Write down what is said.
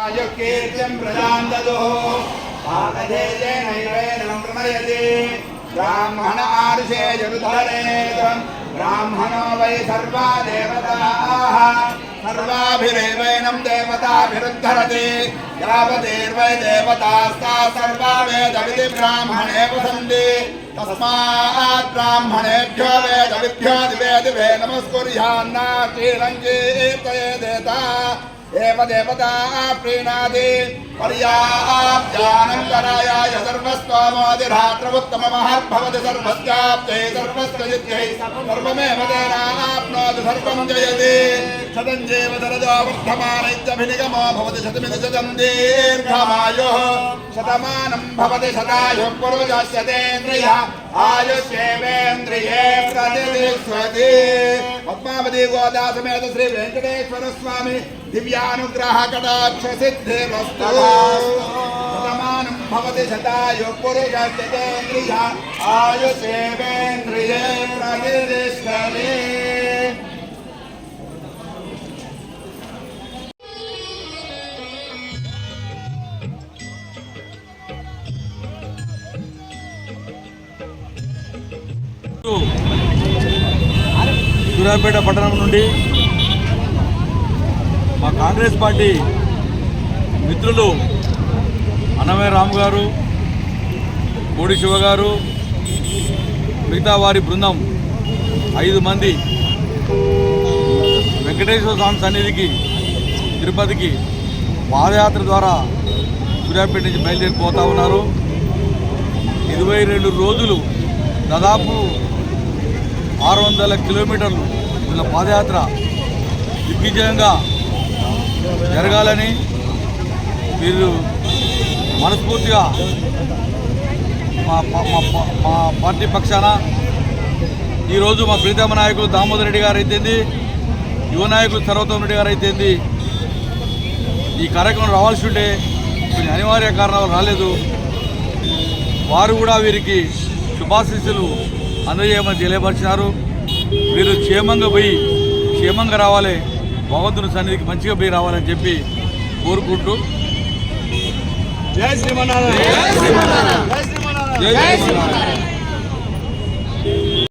कीर्तिं प्रदान्दतो पाकधेयेनैवेनं प्रमयति ब्राह्मण आर्षे जरुधरेत ब्राह्मणो वै सर्वा देवताः सर्वाभिरेवैनं देवताभिरुद्धरति यावदेर्वै देवतास्ता सर्वा वेदविधि ब्राह्मणे वसन्ति तस्मात् ब्राह्मणेभ्यो वेदविभ्यो दिवे नमस्कुर्यान्ना श्रीरङ्गीर्तयेदेता एव देवता प्रीणाति पर्याप्त्यानन्तरायाय सर्वस्त्वमोदिरात्रमुत्तममहर्भवति सर्वस्याप्त्यै सर्वस्यजित्यै सर्वमेव तेनाप्नोति सर्वं जयति शतञ्जीव शरदो वर्धमानैत्यभिनिगमो भवति शतमिति शतं दीर्घमायुः शतमानं भवति शतायुः पुरुषस्यतेन्द्रियः आयुष्येवेन्द्रिये प्रतिष्ठति। पद्मावती गोदा समेत श्री वेंकटेश्वर स्वामी दिव्यानुग्रह कटाक्ष सिद्धिरस्तु। शतमानं भवति शतायुः पुरुषस्यतेन्द्रियः आयुष्येवेन्द्रिये प्रतिष्ठति। సూర్యాపేట పట్టణం నుండి మా కాంగ్రెస్ పార్టీ మిత్రులు అన్నమయ్య రాము గారు, కోడి శివ గారు, మిగతా వారి బృందం 5 మంది వెంకటేశ్వర స్వామి సన్నిధికి తిరుపతికి పాదయాత్ర ద్వారా సూర్యాపేట నుంచి బయలుదేరిపోతూ ఉన్నారు. 22 రోజులు దాదాపు 600 కిలోమీటర్లు వీళ్ళ పాదయాత్ర దిగ్విజయంగా జరగాలని వీరు మనస్ఫూర్తిగా మా పార్టీ పక్షాన ఈరోజు మా ప్రీతమ నాయకులు దామోదర్ రెడ్డి గారు అయితేంది, యువ నాయకులు సర్వోత్తమ రెడ్డి గారు అయితేంది ఈ కార్యక్రమం రావాల్సి ఉంటే కొన్ని అనివార్య కారణాలు రాలేదు. వారు కూడా వీరికి శుభాశీస్సులు అందజేయమని తెలియపరిచినారు. వీరు క్షేమంగా పోయి క్షేమంగా రావాలి, భగవంతుని సన్నిధికి మంచిగా పోయి రావాలని చెప్పి కోరుకుంటూ జై శ్రీమన్నారాయణ.